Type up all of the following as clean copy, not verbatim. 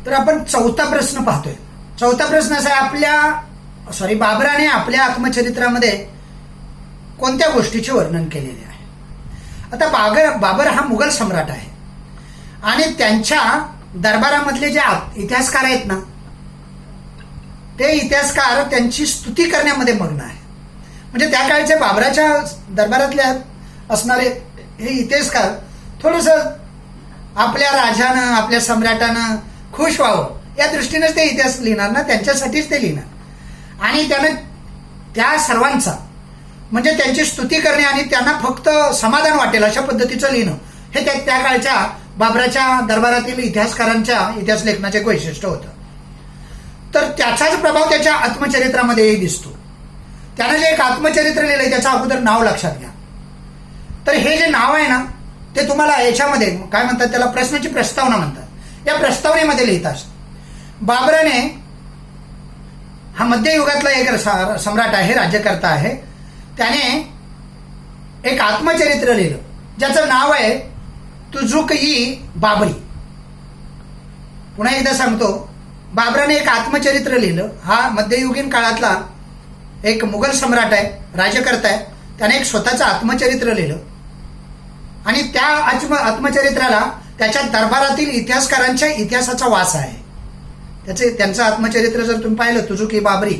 तर आपण चौथा प्रश्न पाहतोय. चौथा प्रश्न असा आहे, बाबराने आपल्या आत्मचरित्रामध्ये कोणत्या गोष्टीचे वर्णन केलेले आहे. आता बाबर हा मुघल सम्राट आहे आणि त्यांच्या दरबारामधले जे इतिहासकार आहेत ना, ते इतिहासकार त्यांची स्तुती करण्यामध्ये मग्न आहे. म्हणजे त्या काळच्या बाबराच्या दरबारातले असणारे हे इतिहासकार थोडस आपल्या राजानं, आपल्या सम्राटानं खुश व्हावं या दृष्टीनेच ते इतिहास लिहिणार ना, त्यांच्यासाठीच ते लिहिणार. आणि त्यानं त्या सर्वांचा म्हणजे त्यांची स्तुती करणे आणि त्यांना फक्त समाधान वाटेल अशा पद्धतीचं लिहिणं हे त्या काळच्या बाबराच्या दरबारातील इतिहासकारांच्या इतिहास लेखनाचे एक वैशिष्ट्य होतं. तर त्याचाच प्रभाव त्याच्या आत्मचरित्रामध्येही दिसतो. त्यानं जे एक आत्मचरित्र लिहिलंय त्याचं अगोदर नाव लक्षात घ्या. तर हे जे नाव आहे ना, ते तुम्हाला याच्यामध्ये काय म्हणतात, त्याला प्रश्नाची प्रस्तावना म्हणतात. या प्रस्तावनेमध्ये लिहितात, बाबराने हा मध्ययुगातला एक सम्राट आहे, राज्यकर्ता आहे. त्याने एक आत्मचरित्र लिहिलं ज्याचं नाव आहे तुझुक-ई बाबरी. पुन्हा एकदा सांगतो, बाबराने एक आत्मचरित्र लिहिलं. हा मध्ययुगीन काळातला एक मुघल सम्राट आहे, राज्यकर्ता आहे. त्याने एक स्वतःचं आत्मचरित्र लिहिलं आणि त्या आत्मचरित्राला त्याच्या दरबारातील इतिहासकारांच्या इतिहासाचा वास आहे. त्यांचं आत्मचरित्र जर तुम्ही पाहिलं, तुझुक-ई बाबरी,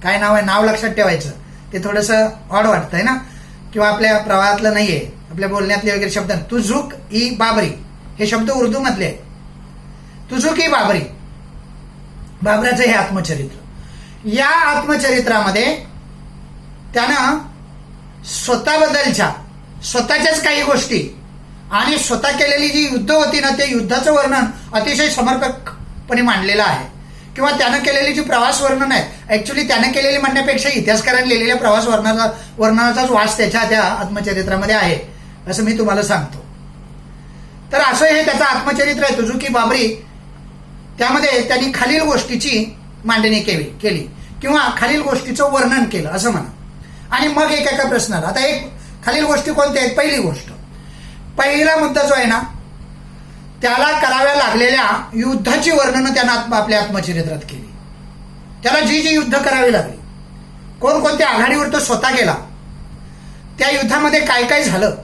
काय नाव आहे, नाव लक्षात ठेवायचं. ते थोडंसं ऑड वाटतंय ना, किंवा आपल्या प्रवाहातलं नाहीये, आपल्या बोलण्यातले वगैरे शब्द. तुझुक-ई बाबरी हे शब्द उर्दू मधले आहे. तुझुक-ई बाबरी, बाबराचं हे आत्मचरित्र. या आत्मचरित्रामध्ये त्यानं स्वतःच्याच काही गोष्टी आणि स्वतः केलेली जी युद्ध होती ना, ते युद्धाचं वर्णन अतिशय समर्पकपणे मांडलेलं आहे. किंवा त्यानं केलेली जी प्रवास वर्णन आहे, ऍक्च्युली त्यानं केलेली म्हणण्यापेक्षा इतिहासकारांनी लिहिलेल्या प्रवास वर्णनाचाच वास त्या आत्मचरित्रामध्ये आहे असं मी तुम्हाला सांगतो. तर असं हे त्याचं आत्मचरित्र आहे तुझुक-ई बाबरी. त्यामध्ये त्यांनी खालील गोष्टीची मांडणी केली किंवा खालील गोष्टीचं वर्णन केलं असं म्हणा. आणि मग एका प्रश्नाला, आता एक खालील गोष्टी कोणत्या आहेत. पहिला मुद्दा जो आहे ना, त्याला कराव्या लागलेल्या युद्धाची वर्णनं त्यानं आपल्या आत्मचरित्रात केली. त्याला जी युद्ध करावी लागली, कोणकोणत्या आघाडीवर तो स्वतः गेला, त्या युद्धामध्ये काय काय झालं.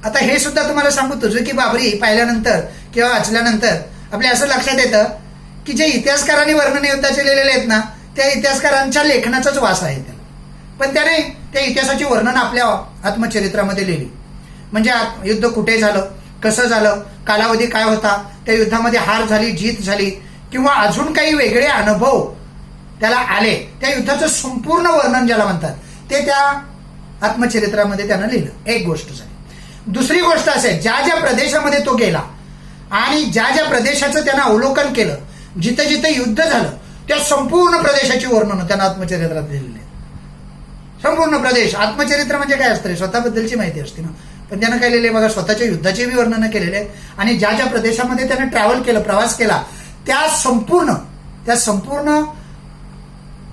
आता हे सुद्धा तुम्हाला सांगू, तुझुक-ई बाबरी पाहिल्यानंतर किंवा वाचल्यानंतर आपल्या असं लक्षात येतं की जे इतिहासकारांनी वर्णन युद्धाचे लिहिलेले आहेत ना, त्या इतिहासकारांच्या लेखनाचाच वास आहे त्याला. पण त्याने त्या इतिहासाची वर्णन आपल्या आत्मचरित्रामध्ये लिहिली. म्हणजे युद्ध कुठे झालं, कसं झालं, कालावधी काय होता, त्या युद्धामध्ये हार झाली, जीत झाली किंवा अजून काही वेगळे अनुभव त्याला आले, त्या युद्धाचं संपूर्ण वर्णन ज्याला म्हणतात ते त्या आत्मचरित्रामध्ये त्यानं लिहिलं. एक गोष्ट झाली. दुसरी गोष्ट असेल, ज्या प्रदेशामध्ये तो गेला आणि ज्या प्रदेशाचं त्यानं अवलोकन केलं, जिथे जिथे युद्ध झालं, त्या संपूर्ण प्रदेशाची वर्णन त्यानं आत्मचरित्रात लिहिलेली आहे. संपूर्ण प्रदेश. आत्मचरित्र म्हणजे काय असतं, स्वतःबद्दलची माहिती असते ना. पण त्यानं काय लिहिले बघा, स्वतःच्या युद्धाचे बी वर्णन केलेले आहेत आणि ज्या प्रदेशामध्ये त्यानं ट्रॅव्हल केलं, प्रवास केला, त्या संपूर्ण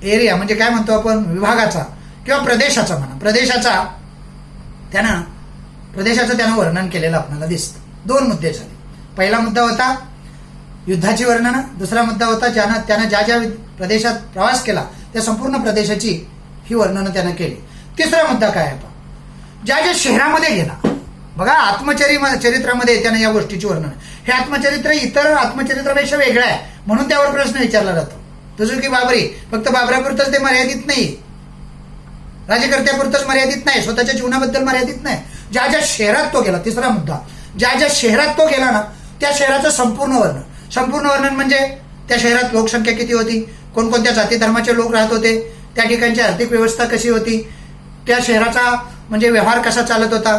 एरिया म्हणजे काय म्हणतो आपण, विभागाचा किंवा प्रदेशाचा म्हणा, प्रदेशाचं त्यानं वर्णन केलेलं आपल्याला दिसतं. 2 मुद्दे झाले. पहिला मुद्दा होता युद्धाची वर्णन, दुसरा मुद्दा होता त्यानं ज्या प्रदेशात प्रवास केला त्या संपूर्ण प्रदेशाची ही वर्णनं त्यानं केली. तिसरा मुद्दा काय आहे, ज्या शहरामध्ये गेला बघा, आत्मचरित्रामध्ये त्यानं या गोष्टीची वर्णन. हे आत्मचरित्र इतर आत्मचरित्रापेक्षा वेगळं आहे म्हणून त्यावर प्रश्न विचारला जातो. तुझुक-ई बाबरी फक्त बाबरापुरतच ते मर्यादित नाही, राज्यकर्त्यापुरतच मर्यादित नाही, स्वतःच्या जीवनाबद्दल मर्यादित नाही. ज्या शहरात तो गेला, तिसरा मुद्दा, ज्या शहरात तो गेला ना, त्या शहराचं संपूर्ण वर्णन म्हणजे त्या शहरात लोकसंख्या किती होती, कोणकोणत्या जाती धर्माचे लोक राहत होते, त्या ठिकाणची आर्थिक व्यवस्था कशी होती, त्या शहराचा म्हणजे व्यवहार कसा चालत होता,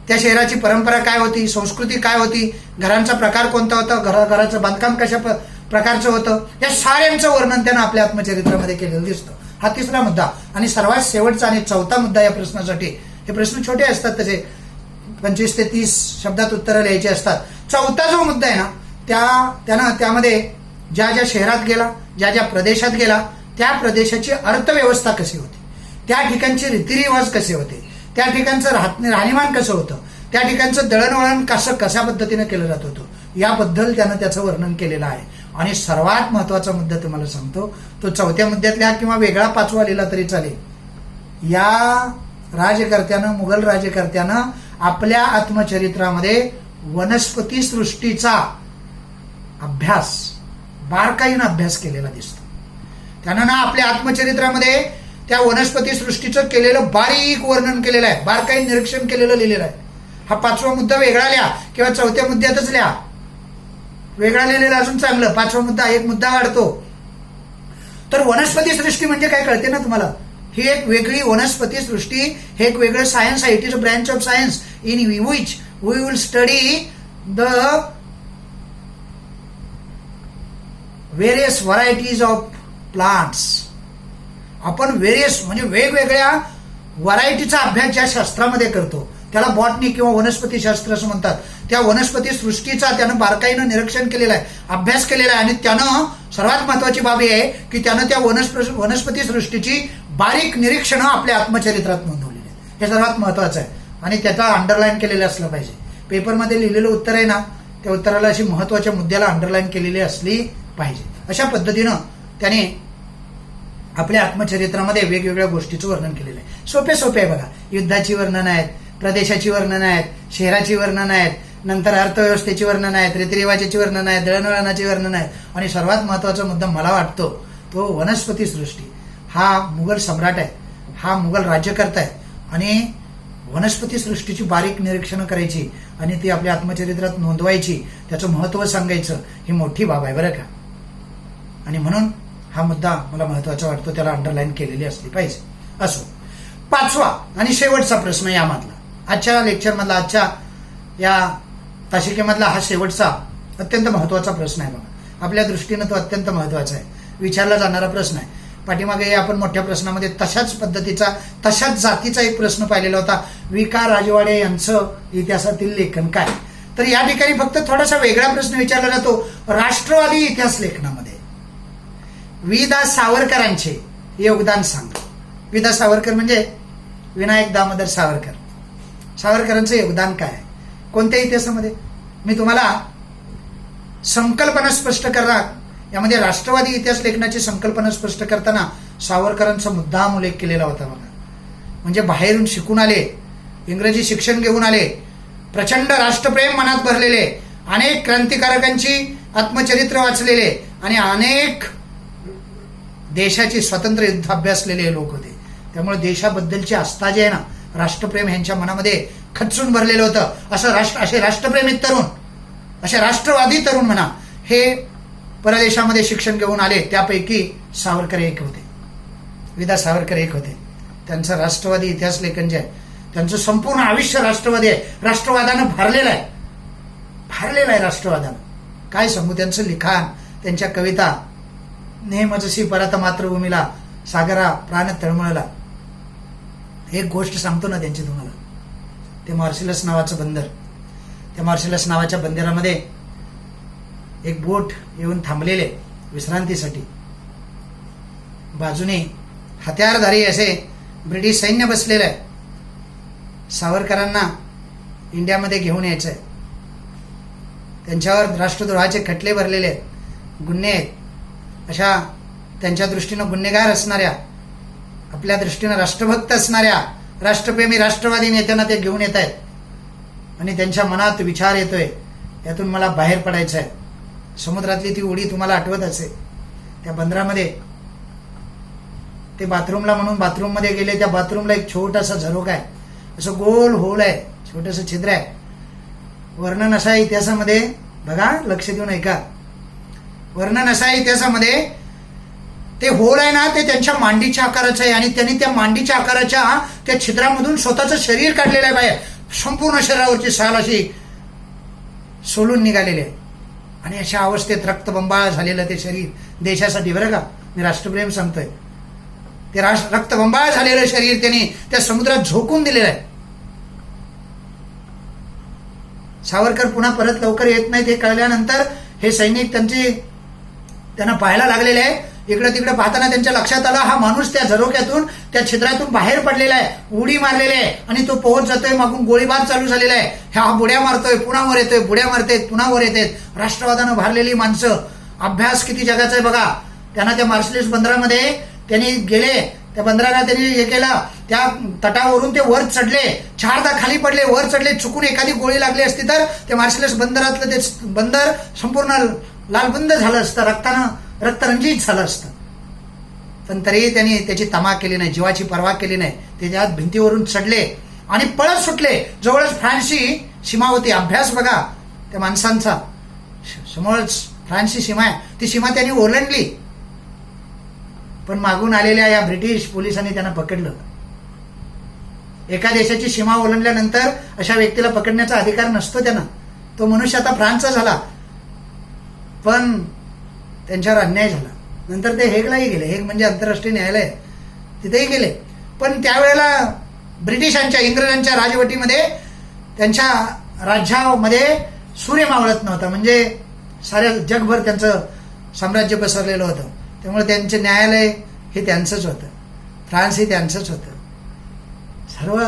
त्या शहराची परंपरा काय होती, संस्कृती काय होती, घरांचा प्रकार कोणता होता, घराचं बांधकाम कशा प्रकारचं होतं, या साऱ्यांचं वर्णन त्यानं आपल्या आत्मचरित्रामध्ये केलेलं दिसतं. हा तिसरा मुद्दा. आणि सर्वात शेवटचा आणि चौथा मुद्दा या प्रश्नासाठी, हे प्रश्न छोटे असतात, तसे 25 ते 30 शब्दात उत्तरं लिहायची असतात. चौथा जो मुद्दा आहे ना, त्यानं त्यामध्ये ज्या शहरात गेला, ज्या प्रदेशात गेला, त्या प्रदेशाची अर्थव्यवस्था कशी होती, त्या ठिकाणचे रीतिरिवाज कसे होते, त्या ठिकाणचं राहणीमान कसं होतं, त्या ठिकाणचं दळणवळण कशा पद्धतीने केलं जात होतं, याबद्दल त्यानं त्याचं वर्णन केलेलं आहे. आणि सर्वात महत्वाचा मुद्दा तुम्हाला सांगतो, तो 4थ्या मुद्द्यातल्या किंवा वेगळा 5वा लिहिला तरी चालेल. या राजकर्त्यानं, मुघल राजकर्त्यानं आपल्या आत्मचरित्रामध्ये वनस्पती सृष्टीचा अभ्यास, बारकाईनं अभ्यास केलेला दिसतो. त्यानं ना आपल्या आत्मचरित्रामध्ये त्या वनस्पती सृष्टीचं केलेलं बारीक वर्णन केलेलं आहे, बारकाई निरीक्षण केलेलं लिहिलेलं आहे. हा 5वा मुद्दा वेगळा लिहा किंवा 4थ्या मुद्द्यातच लिहा. वेगळा लिहिलेला अजून चांगलं. 5वा मुद्दा, एक मुद्दा वाढतो. तर वनस्पती सृष्टी म्हणजे काय कळते ना तुम्हाला? ही एक वेगळी वनस्पती सृष्टी, हे एक वेगळं सायन्स आहे. It is a branch of science in which we will study the various varieties of plants. आपण व्हेरियस म्हणजे वेगवेगळ्या व्हरायटीचा अभ्यास ज्या शास्त्रामध्ये करतो त्याला बॉटनी किंवा वनस्पती शास्त्र असं म्हणतात. त्या वनस्पती सृष्टीचा त्यानं बारकाईनं निरीक्षण केलेलं आहे, अभ्यास केलेला आहे. आणि त्यानं सर्वात महत्वाची बाब आहे की त्यानं त्या वनस्पती सृष्टीची बारीक निरीक्षणं आपल्या आत्मचरित्रात नोंदवलेली आहेत. हे सर्वात महत्वाचं आहे आणि त्याचा अंडरलाईन केलेलं असलं पाहिजे. पेपरमध्ये लिहिलेलं उत्तर आहे ना, त्या उत्तराला अशी महत्वाच्या मुद्द्याला अंडरलाईन केलेली असली पाहिजे. अशा पद्धतीनं त्याने आपल्या आत्मचरित्रामध्ये वेगवेगळ्या गोष्टीचं वर्णन केलेलं आहे. सोपे सोपे आहे बघा. युद्धाची वर्णन आहेत, प्रदेशाची वर्णन आहेत, शहराची वर्णन आहेत, नंतर अर्थव्यवस्थेची वर्णन आहेत, रीतिरिवाजाची वर्णन आहेत, दळणवळणाची वर्णन आहेत. आणि सर्वात महत्वाचा मुद्दा मला वाटतो तो वनस्पती सृष्टी. हा मुघल सम्राट आहे, हा मुघल राज्यकर्ता आहे आणि वनस्पती सृष्टीची बारीक निरीक्षणं करायची आणि ती आपल्या आत्मचरित्रात नोंदवायची, त्याचं महत्व सांगायचं, ही मोठी बाब आहे बरं का. आणि म्हणून हा मुद्दा मला महत्वाचा वाटतो, त्याला अंडरलाईन केलेली असली पाहिजे. असो, 5वा आणि शेवटचा प्रश्न यामधला, आजच्या लेक्चरमधला, आजच्या या तासिकेमधला हा शेवटचा अत्यंत महत्वाचा प्रश्न आहे बघा. आपल्या दृष्टीनं तो अत्यंत महत्वाचा आहे, विचारला जाणारा प्रश्न आहे. पाठीमागे आपण मोठ्या प्रश्नामध्ये तशाच पद्धतीचा, तशाच जातीचा एक प्रश्न पाहिलेला होता, विका राजवाडे यांचं इतिहासातील लेखन काय. तर या ठिकाणी फक्त थोडासा वेगळा प्रश्न विचारला जातो, राष्ट्रवादी इतिहास लेखनामध्ये वि. दा. सावरकरांचे योगदान सांगा. वि. दा. सावरकर म्हणजे विनायक दामोदर सावरकर. सावरकरांचं योगदान काय आहे कोणत्या इतिहासामध्ये? मी तुम्हाला संकल्पना स्पष्ट करणार. यामध्ये राष्ट्रवादी इतिहास लेखनाची संकल्पना स्पष्ट करताना सावरकरांचा मुद्दाम उल्लेख केलेला होता बघा. म्हणजे बाहेरून शिकून आले, इंग्रजी शिक्षण घेऊन आले, प्रचंड राष्ट्रप्रेम मनात भरलेले, अनेक क्रांतिकारकांची आत्मचरित्र वाचलेले आणि अनेक देशाची स्वातंत्र्य युद्ध अभ्यासलेले लोक होते. त्यामुळे देशाबद्दलची आस्था जी आहे ना, राष्ट्रप्रेम यांच्या मनामध्ये खच्चून भरलेलं होतं. असे राष्ट्रप्रेमित तरुण, असे राष्ट्रवादी तरुण म्हणा, हे परदेशामध्ये शिक्षण घेऊन आले. त्यापैकी सावरकर एक होते, वि. दा. सावरकर एक होते. त्यांचं राष्ट्रवादी इतिहास लेखन जे आहे, त्यांचं संपूर्ण आयुष्य राष्ट्रवादी आहे, राष्ट्रवादानं भरलेलं आहे, भरलेलं आहे राष्ट्रवादानं. काय सांगू, त्यांचं लिखाण, त्यांच्या कविता, नेहमजशी परत मातृभूमीला सागरा प्राण तळमळला. एक गोष्ट सांगतो ना त्यांची तुम्हाला, ते मॉर्सिलस नावाचं बंदर, त्या मॉर्सिलस नावाच्या बंदरामध्ये एक बोट येऊन थांबलेले विश्रांतीसाठी. बाजूने हत्यारधारी असे ब्रिटिश सैन्य बसलेलं आहे. सावरकरांना इंडियामध्ये घेऊन यायचं आहे. त्यांच्यावर राष्ट्रद्रोहाचे खटले भरलेले आहेत, गुन्हे आहेत. अशा त्यांच्या दृष्टीनं गुन्हेगार असणाऱ्या, आपल्या दृष्टीनं राष्ट्रभक्त असणाऱ्या, राष्ट्रप्रेमी राष्ट्रवादी नेत्यांना ते घेऊन येत आहेत. आणि त्यांच्या मनात विचार येतोय, यातून मला बाहेर पडायचं आहे. समुद्रातली ती उडी तुम्हाला आठवत असेल. त्या बंदरामध्ये ते बाथरूमला म्हणून बाथरूममध्ये गेले. त्या बाथरूमला एक छोटासा झरोका आहे, असं गोल होल आहे, छोटंसं छिद्र आहे. वर्णन असा आहे इतिहासामध्ये, बघा लक्ष देऊन ऐका. वर्णन असा आहे इतिहासामध्ये, ते होल आहे ना, ते त्यांच्या मांडीच्या आकाराचं आहे आणि त्यांनी त्या मांडीच्या आकाराच्या त्या छिद्रामधून स्वतःचं शरीर काढलेलं आहे बाहेर. संपूर्ण शरीरावरची साल अशी सोलून निघालेली आहे आणि अशा अवस्थेत रक्तबंबाळ झालेलं ते शरीर देशासाठी, बरं का, मी राष्ट्रप्रेम सांगतोय, ते रक्तबंबाळ झालेलं शरीर त्यांनी त्या समुद्रात झोकून दिलेलं आहे. सावरकर पुन्हा परत लवकर येत नाहीत हे कळल्यानंतर हे सैनिक त्यांना पाहायला लागलेले आहे इकडे तिकडे पाहताना त्यांच्या लक्षात आलं हा माणूस त्या झरोक्यातून त्या छिद्रातून बाहेर पडलेला आहे, उडी मारलेली आहे आणि तो पोहोच जातोय, मागून गोळीबार चालू झालेला आहे. हा बुड्या मारतोय, पुन्हा वर येतोय, बुड्या मारतायत, पुन्हा वर येतात. राष्ट्रवादानं भारलेली माणसं, अभ्यास किती जगाचा आहे बघा. त्यांना त्या मार्शलिस बंदरामध्ये त्यांनी गेले, त्या बंदराला त्यांनी हे केलं, त्या तटावरून ते वर चढले, 4दा खाली पडले, वर चढले. चुकून एखादी गोळी लागली असती तर ते मार्शलिस बंदरातलं ते बंदर संपूर्ण लालबंद झालं असतं, रक्तरंजित झालं असतं. पण तरीही त्यांनी त्याची तमा केली नाही, जीवाची पर्वा केली नाही. ते त्या भिंतीवरून चढले आणि पळत सुटले. जवळच फ्रान्सची सीमा होती. अभ्यास बघा त्या माणसांचा. समोरच फ्रान्सची सीमा आहे, ती सीमा त्यांनी ओलांडली. पण मागून आलेल्या या ब्रिटिश पोलिसांनी त्यांना पकडलं. एका देशाची सीमा ओलांडल्यानंतर अशा व्यक्तीला पकडण्याचा अधिकार नसतो त्यांना. तो मनुष्य आता फ्रान्सचा झाला, पण त्यांच्यावर अन्याय झाला. नंतर ते हेगलाही गेले. हेग म्हणजे आंतरराष्ट्रीय न्यायालय, तिथेही गेले. पण त्यावेळेला ब्रिटिशांच्या, इंग्रजांच्या राजवटीमध्ये त्यांच्या राज्यामध्ये सूर्य मावळत नव्हता. म्हणजे साऱ्या जगभर त्यांचं साम्राज्य पसरलेलं होतं. त्यामुळे त्यांचे न्यायालय हे त्यांचंच होतं, फ्रान्स हे त्यांचंच होतं, सर्व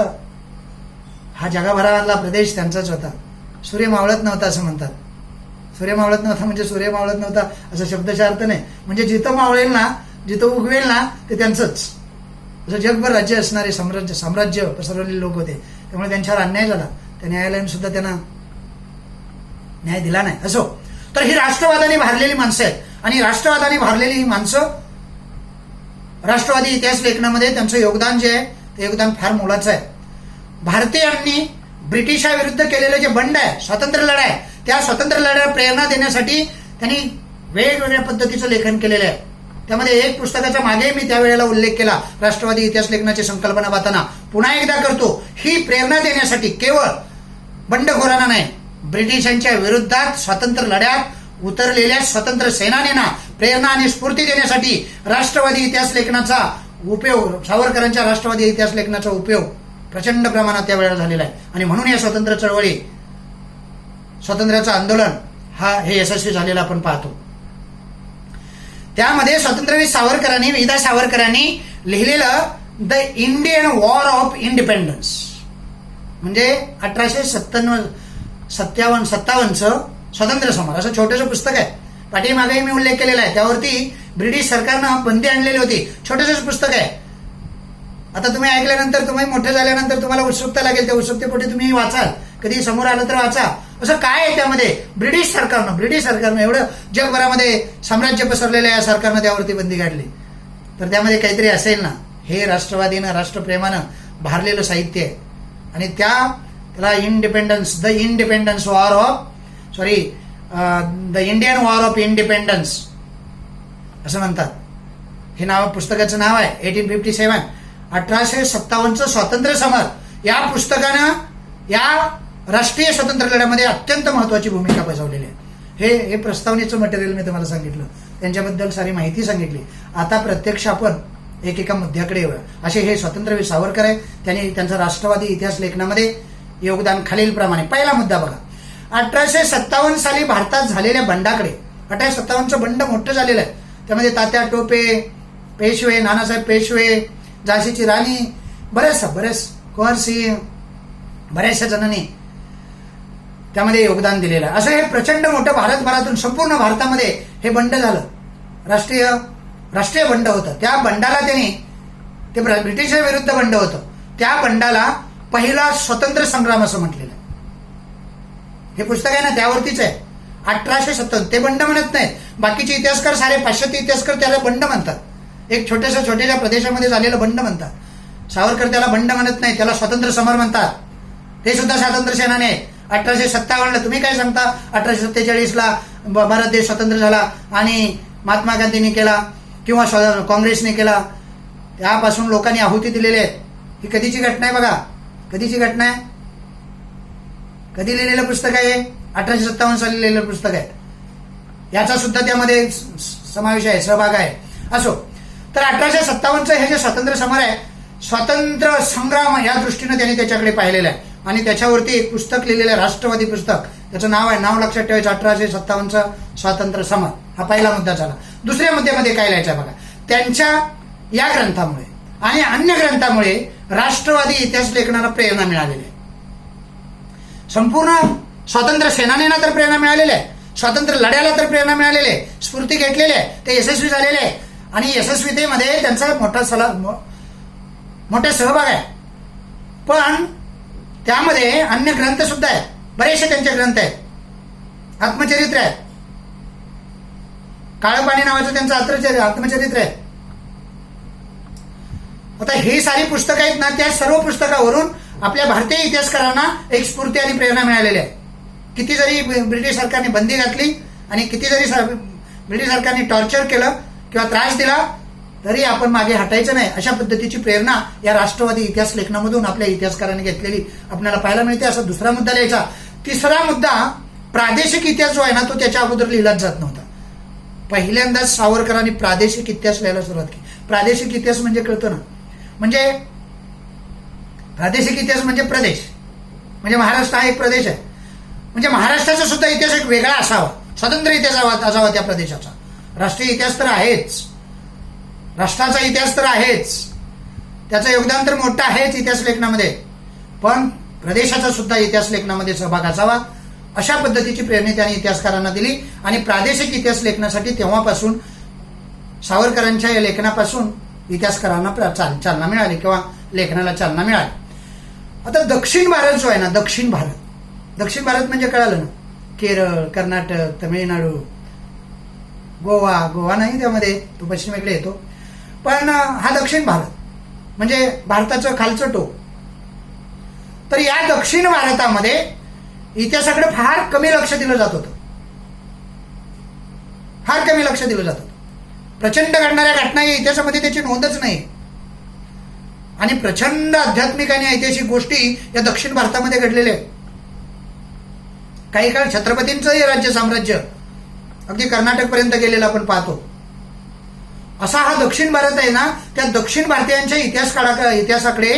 हा जगभरातला प्रदेश त्यांचाच होता. सूर्य मावळत नव्हता असं म्हणतात. सूर्य मावळत नव्हता म्हणजे सूर्य मावळत नव्हता असा शब्दाचा अर्थ नाही. म्हणजे जिथं मावळेल ना, जिथं उगवेल ना, ते त्यांचंच. असं जगभर राज्य असणारे साम्राज्य पसरवलेले लोक होते. त्यामुळे त्यांच्यावर अन्याय झाला. त्या न्यायालयाने सुद्धा त्यांना न्याय दिला नाही. असो, तर ही राष्ट्रवादाने भारलेली माणसं आहेत. आणि राष्ट्रवादाने भारलेली ही माणसं राष्ट्रवादी इतिहास लेखनामध्ये त्यांचं योगदान जे आहे ते योगदान फार मोलाचं आहे. भारतीयांनी ब्रिटिशाविरुद्ध केलेलं जे बंड आहे, स्वातंत्र्य लढा आहे, त्या स्वातंत्र्य लढ्याला प्रेरणा देण्यासाठी त्यांनी वेगवेगळ्या पद्धतीचं लेखन केलेलं आहे. त्यामध्ये एक पुस्तकाच्या मागे मी त्यावेळेला उल्लेख केला, राष्ट्रवादी इतिहास लेखनाची संकल्पना पाहताना पुन्हा एकदा करतो. ही प्रेरणा देण्यासाठी केवळ बंडखोरांना नाही, ब्रिटिशांच्या विरुद्धात स्वातंत्र्य लढ्यात उतरलेल्या स्वतंत्र सेनानींना प्रेरणा आणि स्फूर्ती देण्यासाठी राष्ट्रवादी इतिहास लेखनाचा उपयोग, सावरकरांच्या राष्ट्रवादी इतिहास लेखनाचा उपयोग प्रचंड प्रमाणात त्यावेळेला झालेला आहे. आणि म्हणून या स्वतंत्र चळवळी, स्वातंत्र्याचं आंदोलन हे यशस्वी झालेलं आपण पाहतो. त्यामध्ये स्वातंत्र्यवीर सावरकरांनी, विदा सावरकरांनी लिहिलेलं the Indian war of independence, म्हणजे 1857 स्वातंत्र्य समर असं छोटंसं पुस्तक आहे. पाठीमागेही मी उल्लेख केलेला आहे. त्यावरती ब्रिटिश सरकारनं बंदी आणलेली होती. छोटंसंच पुस्तक आहे. आता तुम्ही ऐकल्यानंतर, तुम्ही मोठे झाल्यानंतर तुम्हाला उत्सुकता लागेल, त्या उत्सुकतेपोटी तुम्ही वाचाल, कधी समोर आलं तर वाचा. असं काय आहे त्यामध्ये? ब्रिटिश सरकारनं एवढं जगभरामध्ये साम्राज्य पसरलेलं या सरकारनं त्यावरती बंदी काढली, तर त्यामध्ये काहीतरी असेल ना. हे राष्ट्रवादीनं, राष्ट्रप्रेमानं भारलेलं साहित्य आहे. आणि त्याला the Indian war of independence असं म्हणतात. हे पुस्तकाचं नाव आहे. 1857 स्वातंत्र्य समर. या पुस्तकानं या राष्ट्रीय स्वातंत्र्य लढ्यामध्ये अत्यंत महत्वाची भूमिका बजावलेली आहे. हे प्रस्तावनेचं मटेरियल मी तुम्हाला सांगितलं, त्यांच्याबद्दल सारी माहिती सांगितली. आता प्रत्यक्ष आपण एकेका मुद्द्याकडे येऊया. असे हे स्वातंत्र्यवीर सावरकर आहे. त्यांनी त्यांचं राष्ट्रवादी इतिहास लेखनामध्ये योगदान खालीलप्रमाणे. पहिला मुद्दा बघा, 1857 साली भारतात झालेल्या बंडाकडे. 1857चं बंड मोठं झालेलं आहे. त्यामध्ये तात्या टोपे, पेशवे, नानासाहेब पेशवे, झाशीची राणी, बरेच कुंवरसिंह, बऱ्याचशा जणांनी त्यामध्ये योगदान दिलेलं आहे. असं हे प्रचंड मोठं भारतभरातून, संपूर्ण भारतामध्ये हे बंड झालं. राष्ट्रीय बंड होतं. त्या बंडाला त्यांनी, ते ब्रिटिशांविरुद्ध बंड होतं, त्या बंडाला पहिला स्वतंत्र संग्राम असं म्हटलेलं आहे. हे पुस्तक आहे ना, त्यावरतीच आहे. 1857 ते बंड म्हणत नाहीत. बाकीचे इतिहासकार, सारे पाश्चात्य इतिहासकार त्याला बंड म्हणतात. एक छोट्याशा प्रदेशामध्ये झालेलं बंड म्हणतात. सावरकर त्याला बंड म्हणत नाही, त्याला स्वातंत्र्य समर म्हणतात. ते सुद्धा स्वातंत्र्य सेनानी आहेत. 1857 तुम्ही काय सांगता? 1847 भारत देश स्वतंत्र झाला आणि महात्मा गांधींनी केला किंवा काँग्रेसने केला, त्यापासून लोकांनी आहुती दिलेली आहे. ही कधीची घटना आहे बघा, कधीची घटना आहे, कधी लिहिलेलं पुस्तक आहे? 1857 साली लिहिलेलं पुस्तक आहे. याचा सुद्धा त्यामध्ये समावेश आहे, सहभाग आहे. असो, तर 1857चं हे जे स्वातंत्र्य समर आहे, स्वातंत्र्य संग्राम या दृष्टीने त्यांनी त्याच्याकडे पाहिलेलं आहे. आणि त्याच्यावरती एक पुस्तक लिहिलेलं आहे, राष्ट्रवादी पुस्तक. त्याचं नाव आहे, नाव लक्षात ठेवायचं, 1857चा स्वातंत्र्य समर. हा पहिला मुद्दा झाला. दुसऱ्या मुद्द्यामध्ये काय लिहायचं बघा. त्यांच्या या ग्रंथामुळे आणि अन्य ग्रंथामुळे राष्ट्रवादी इतिहास लेखनाला प्रेरणा मिळालेली आहे. संपूर्ण स्वातंत्र्य सेनानींना तर प्रेरणा मिळालेली आहे, स्वातंत्र्य लढ्याला तर प्रेरणा मिळालेली आहे, स्फूर्ती घेतलेली आहे, ते यशस्वी झालेले आहे आणि यशस्वीतेमध्ये त्यांचा मोठा सहभाग आहे. पण त्यामध्ये अन्य ग्रंथ सुद्धा आहेत, बरेचसे त्यांचे ग्रंथ आहेत, आत्मचरित्र आहे, काळं पाणी नावाचं त्यांचं आत्मचरित्र आहे. आता ही सारी पुस्तकं आहेत ना, त्या सर्व पुस्तकावरून आपल्या भारतीय इतिहासकारांना एक स्फूर्ती आणि प्रेरणा मिळालेली आहे. किती जरी ब्रिटिश सरकारने बंदी घातली आणि किती जरी ब्रिटिश सरकारने टॉर्चर केलं किंवा त्रास दिला तरी आपण मागे हटायचं नाही, अशा पद्धतीची प्रेरणा या राष्ट्रवादी इतिहास लेखनामधून आपल्या इतिहासकारांनी घेतलेली आपल्याला पाहायला मिळते. असा दुसरा मुद्दा लिहायचा. तिसरा मुद्दा, प्रादेशिक इतिहास जो आहे ना तो त्याच्या अगोदर लिहिलाच जात नव्हता. पहिल्यांदाच सावरकरांनी प्रादेशिक इतिहास लिहायला सुरुवात केली. प्रादेशिक इतिहास म्हणजे कळतं ना, म्हणजे प्रादेशिक इतिहास म्हणजे प्रदेश, म्हणजे महाराष्ट्र हा एक प्रदेश आहे, म्हणजे महाराष्ट्राचा सुद्धा इतिहास एक वेगळा असावा, स्वतंत्र इतिहास असावा त्या प्रदेशाचा. राष्ट्रीय इतिहास तर आहेच, राष्ट्राचा इतिहास तर आहेच, त्याचं योगदान तर मोठं आहेच इतिहास लेखनामध्ये, पण प्रदेशाचा सुद्धा इतिहास लेखनामध्ये सहभाग असावा, अशा पद्धतीची प्रेरणा त्यांनी इतिहासकारांना दिली. आणि प्रादेशिक इतिहास लेखनासाठी तेव्हापासून सावरकरांच्या या लेखनापासून इतिहासकारांना चालना मिळाली किंवा लेखनाला चालना मिळाली. आता दक्षिण भारत जो आहे ना, दक्षिण भारत म्हणजे कळालं ना, केरळ, कर्नाटक, तमिळनाडू, गोवा नाही त्यामध्ये, तो पश्चिमेकडे येतो, पण हा दक्षिण भारत म्हणजे भारताचं खालचं टोक. तर या दक्षिण भारतामध्ये इतिहासाकडे फार कमी लक्ष दिलं जात होतं, फार कमी लक्ष दिलं जात होतं. प्रचंड घडणाऱ्या घटना या इतिहासामध्ये त्याची नोंदच नाही आणि प्रचंड आध्यात्मिक आणि ऐतिहासिक गोष्टी या दक्षिण भारतामध्ये घडलेल्या आहेत. काही काळ छत्रपतींचंही राज्य साम्राज्य अगदी कर्नाटकपर्यंत गेलेलं आपण पाहतो. असा हा दक्षिण भारत आहे ना, त्या दक्षिण भारतीयांच्या इतिहासाकडे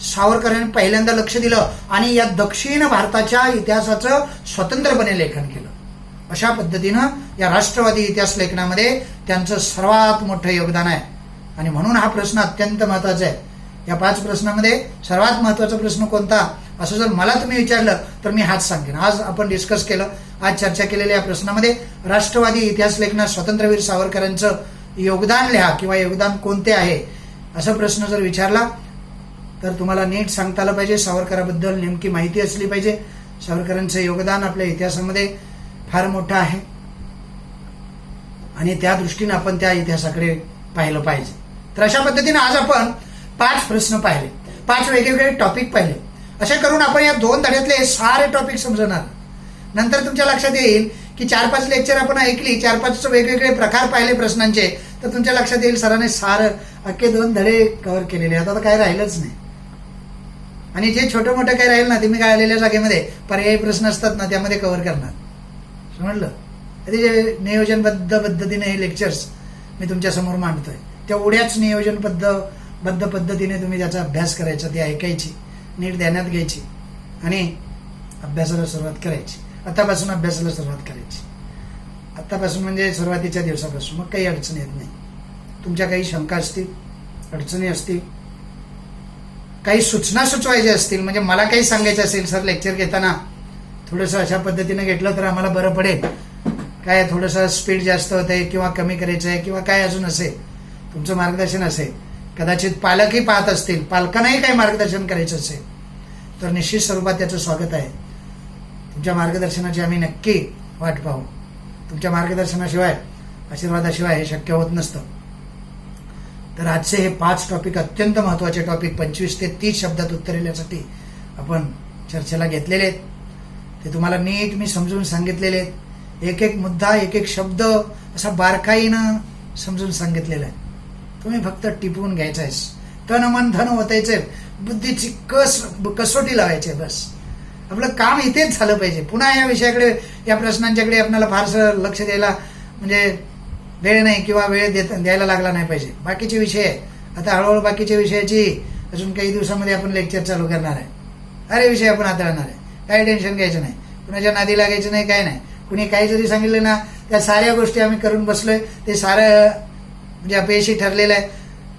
सावरकरांनी पहिल्यांदा लक्ष दिलं आणि या दक्षिण भारताच्या इतिहासाचं स्वतंत्रपणे लेखन केलं. अशा पद्धतीनं या राष्ट्रवादी इतिहास लेखनामध्ये त्यांचं सर्वात मोठं योगदान आहे आणि म्हणून हा प्रश्न अत्यंत महत्वाचा आहे. या 5 प्रश्नामध्ये सर्वात महत्वाचा प्रश्न कोणता असं जर मला तुम्ही विचारलं तर मी हाच सांगेन. आज आपण डिस्कस केलं, आज चर्चा केलेल्या या प्रश्नामध्ये राष्ट्रवादी इतिहास लेखनात स्वातंत्र्यवीर सावरकरांचं योगदान लिहा किंवा योगदान कोणते आहे असा प्रश्न जर विचारला तर तुम्हाला नीट सांगता आलं पाहिजे, सावरकराबद्दल नेमकी माहिती असली पाहिजे. सावरकरांचं योगदान आपल्या इतिहासामध्ये फार मोठं आहे आणि त्या दृष्टीने आपण त्या इतिहासाकडे पाहिलं पाहिजे. तर अशा पद्धतीने आज आपण 5 प्रश्न पाहिले, 5 वेगवेगळे टॉपिक पाहिले. असे करून आपण या 2 धड्यातले सारे टॉपिक समजणार. नंतर तुमच्या लक्षात येईल की 4-5 लेक्चर आपण ऐकली, 4-5 वेगवेगळे प्रकार पाहिले प्रश्नांचे, तर तुमच्या लक्षात येईल सरांनी सारं अख्खे 2 धडे कव्हर केलेले. आता काय राहिलंच नाही आणि जे छोटं मोठं काय राहील ना ते मी गाळलेल्या जागेमध्ये पर्यायी प्रश्न असतात ना त्यामध्ये कव्हर करणार. समजलं? जे नियोजनबद्ध पद्धतीने हे लेक्चर्स मी तुमच्या समोर मांडतोय तेवढ्याच नियोजनबद्ध पद्धतीने तुम्ही त्याचा अभ्यास करायचा, ती ऐकायची, नीट ध्यानात घ्यायची आणि अभ्यासाला सुरुवात करायची. आतापासून अभ्यासाला सुरुवात करायची, आतापासून म्हणजे सुरुवातीच्या दिवसापासून. मग काही अडचण येत नाही. तुमच्या काही शंका असतील, अडचणी असतील, काही सूचना सुचवायच्या असतील, म्हणजे मला काही सांगायचं असेल सर लेक्चर घेताना थोडंसं अशा पद्धतीने घेतलं तर आम्हाला बरं पडेल, काय थोडंसं स्पीड जास्त होतंय किंवा कमी करायचं आहे किंवा काय अजून असेल, तुमचं मार्गदर्शन असेल, कदाचित पालकही पाहत असतील, पालकांनाही काही मार्गदर्शन करायचं असेल तर निश्चित स्वरूपात त्याचं स्वागत आहे. तुमच्या मार्गदर्शनाची आम्ही नक्की वाट पाहू. तुमच्या मार्गदर्शनाशिवाय, आशीर्वादाशिवाय हे शक्य होत नसतं. तर आजचे हे 5 टॉपिक अत्यंत महत्वाचे टॉपिक 25 ते 30 शब्दात उत्तर देण्यासाठी आपण चर्चेला घेतलेले आहेत. ते तुम्हाला नीट मी समजून सांगितलेले आहेत. एक एक मुद्दा, एक एक शब्द असा बारकाईनं समजून सांगितलेला आहे. तुम्ही फक्त टिपून घ्यायचं आहे, तन मन धन होतायचे, बुद्धीची कसोटी लावायची, बस आपलं काम इथेच झालं पाहिजे. पुन्हा या विषयाकडे, या प्रश्नांच्याकडे आपल्याला फारसं लक्ष द्यायला म्हणजे वेळ नाही किंवा वेळ द्यायला लागला नाही पाहिजे. बाकीचे विषय आता हळूहळू बाकीच्या विषयाची अजून काही दिवसामध्ये आपण लेक्चर चालू करणार आहे. अरे विषय आपण हाताळणार आहे, काही टेन्शन घ्यायचं नाही. कुणाच्या नादी लागायचं नाही, काय नाही. कुणी काही जरी सांगितलं ना, त्या साऱ्या गोष्टी आम्ही करून बसलोय. ते सारं म्हणजे अपयशी ठरलेलं आहे.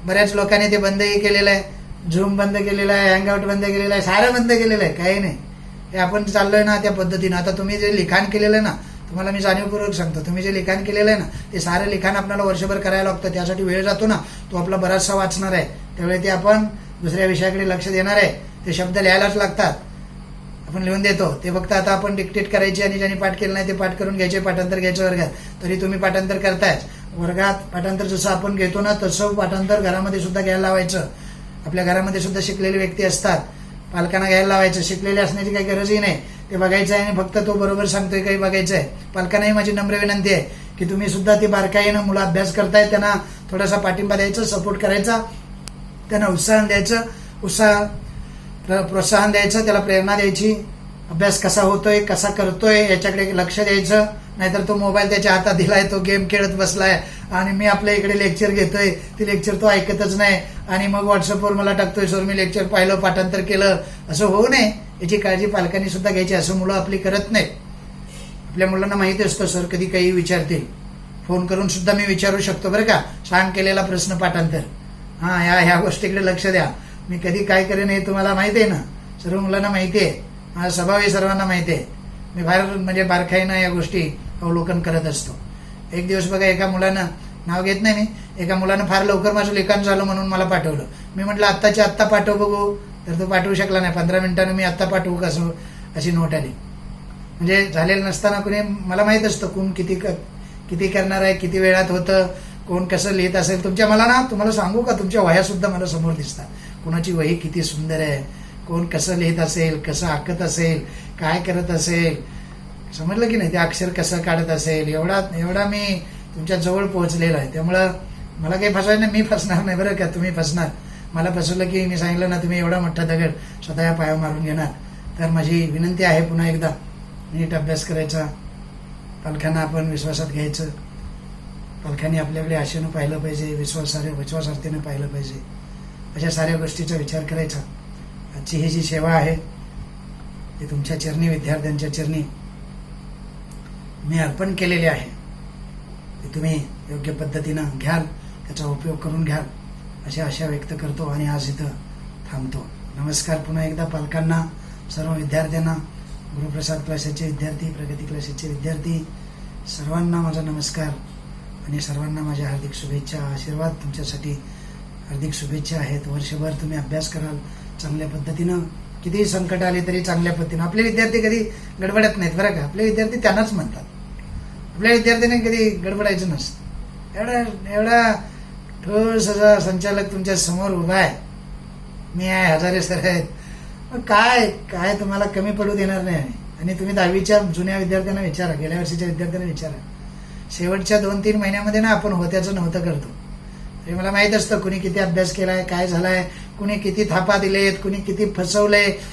बऱ्याच लोकांनी ते बंदही केलेलं आहे. झूम बंद केलेलं आहे, हँगआउट बंद केलेलं आहे, सारं बंद केलेलं आहे. काही नाही, हे आपण चाललोय ना त्या पद्धतीनं. आता तुम्ही जे लिखाण केलेलं आहे ना, तुम्हाला मी जाणीवपूर्वक सांगतो, तुम्ही जे लिखाण केलेलं आहे ना, ते सारं लिखाण आपल्याला वर्षभर करायला लागतं. त्यासाठी वेळ जातो ना, तो आपला बराचसा वाचणार आहे. त्यावेळी ते आपण दुसऱ्या विषयाकडे लक्ष देणार आहे. ते शब्द लिहायलाच लागतात, आपण लिहून देतो. ते फक्त आता आपण डिक्टेट करायची आणि ज्यांनी पाठ केलं नाही ते पाठ करून घ्यायचे, पाठांतर घ्यायचं वर्गात. तरी तुम्ही पाठांतर करतायच. वर्गात पाठांतर जसं आपण घेतो ना, तसं पाठांतर घरामध्ये सुद्धा घ्यायला लावायचं. आपल्या घरामध्ये सुद्धा शिकलेले व्यक्ती असतात, पालकांना घ्यायला लावायचं. शिकलेले असण्याची काही गरजही नाही. ते बघायचं आहे आणि फक्त तो बरोबर सांगतोय काही बघायचं आहे. पालकांनाही माझी नम्र विनंती आहे की तुम्ही सुद्धा ती बारकाईनं मुलं अभ्यास करतायत, त्यांना थोडासा पाठिंबा द्यायचा, सपोर्ट करायचा, त्यांना प्रोत्साहन द्यायचं, त्याला प्रेरणा द्यायची. अभ्यास कसा होतोय, कसा करतोय याच्याकडे लक्ष द्यायचं. नाहीतर तो मोबाईल त्याच्या हातात दिलाय, तो गेम खेळत बसलाय आणि मी आपल्या इकडे लेक्चर घेतोय, ती लेक्चर तो ऐकतच नाही आणि मग व्हॉट्सअपवर मला टाकतोय, सर मी लेक्चर पाहिलं, पाठांतर केलं. असं होऊ नये याची काळजी पालकांनी सुद्धा घ्यायची. असं मुलं आपली करत नाहीत. आपल्या मुलांना माहिती असतं सर कधी काही विचारतील. फोन करून सुद्धा मी विचारू शकतो बरं का, सांग केलेला प्रश्न पाठांतर, ह्या गोष्टीकडे लक्ष द्या. मी कधी काय करेन हे तुम्हाला माहिती आहे ना, सर्व मुलांना माहिती आहे. माझा स्वभाव हे सर्वांना माहिती आहे. मी फार म्हणजे बारकाईनं या गोष्टी अवलोकन करत असतो. एक दिवस बघा, एका मुलानं, नाव घेत नाही मी, एका मुलानं फार लवकर माझं लिखाण झालं म्हणून मला पाठवलं. मी म्हटलं आत्ताच्या आत्ता पाठव बघू, तर तो पाठवू शकला नाही. 15 मिनिटानं मी आत्ता पाठवू कसं, अशी नोट आली. म्हणजे झालेलं नसताना कुणी, मला माहित असतं कोण किती करणार आहे, किती वेळात होतं, कोण कसं लिहित असेल. मला ना, तुम्हाला सांगू का, तुमच्या वह्या सुद्धा मला समोर दिसतात. कोणाची वही किती सुंदर आहे, कोण कसं लिहित असेल, कसं आखत असेल, काय करत असेल, समजलं की नाही, ते अक्षर कसं काढत असेल. एवढा मी तुमच्या जवळ पोहोचलेला आहे. त्यामुळं मला काही फसवायचं नाही, मी फसणार नाही बरं का, तुम्ही फसणार. मला फसवलं की मी सांगितलं ना, तुम्ही एवढा मोठा दगड स्वतः या पायावर मारून घेणार. तर माझी विनंती आहे पुन्हा एकदा, नीट अभ्यास करायचा, पालकांना आपण विश्वासात घ्यायचं. पालकांनी आपल्याकडे आशेनं पाहिलं पाहिजे, विश्वासार्थीनं पाहिलं पाहिजे. अशा साऱ्या गोष्टीचा विचार करायचा. आजची ही जी सेवा आहे ती तुमच्या चरणी, विद्यार्थ्यांच्या चरणी मी अर्पण केलेली आहे. ती तुम्ही योग्य पद्धतीनं घ्याल, त्याचा उपयोग करून घ्याल अशी आशा व्यक्त करतो आणि आज इथं थांबतो. नमस्कार पुन्हा एकदा पालकांना, सर्व विद्यार्थ्यांना, गुरुप्रसाद क्लासेसचे विद्यार्थी, प्रगती क्लासेसचे विद्यार्थी, सर्वांना माझा नमस्कार आणि सर्वांना माझ्या हार्दिक शुभेच्छा, आशीर्वाद तुमच्यासाठी हार्दिक शुभेच्छा आहेत. वर्षभर तुम्ही अभ्यास कराल चांगल्या पद्धतीनं, कितीही संकट आले तरी चांगल्या पद्धतीनं. आपले विद्यार्थी कधी गडबडत नाहीत बरं का, आपले विद्यार्थी त्यांनाच म्हणतात. आपल्या विद्यार्थ्यांनी कधी गडबडायचं नसतं. एवढा ठोस असा संचालक तुमच्या समोर उभा आहे, मी आहे, हजारे सर आहेत. मग काय तुम्हाला कमी पडू देणार नाही. आणि तुम्ही 10वीच्या जुन्या विद्यार्थ्यांना विचारा, गेल्या वर्षीच्या विद्यार्थ्यांना विचारा, शेवटच्या 2-3 महिन्यामध्ये ना आपण होत्याचं नव्हतं करतो. तरी मला माहित असतं कुणी किती अभ्यास केलाय, काय झालाय, कुणी किती थापा दिलेत, कुणी किती फसवलंय,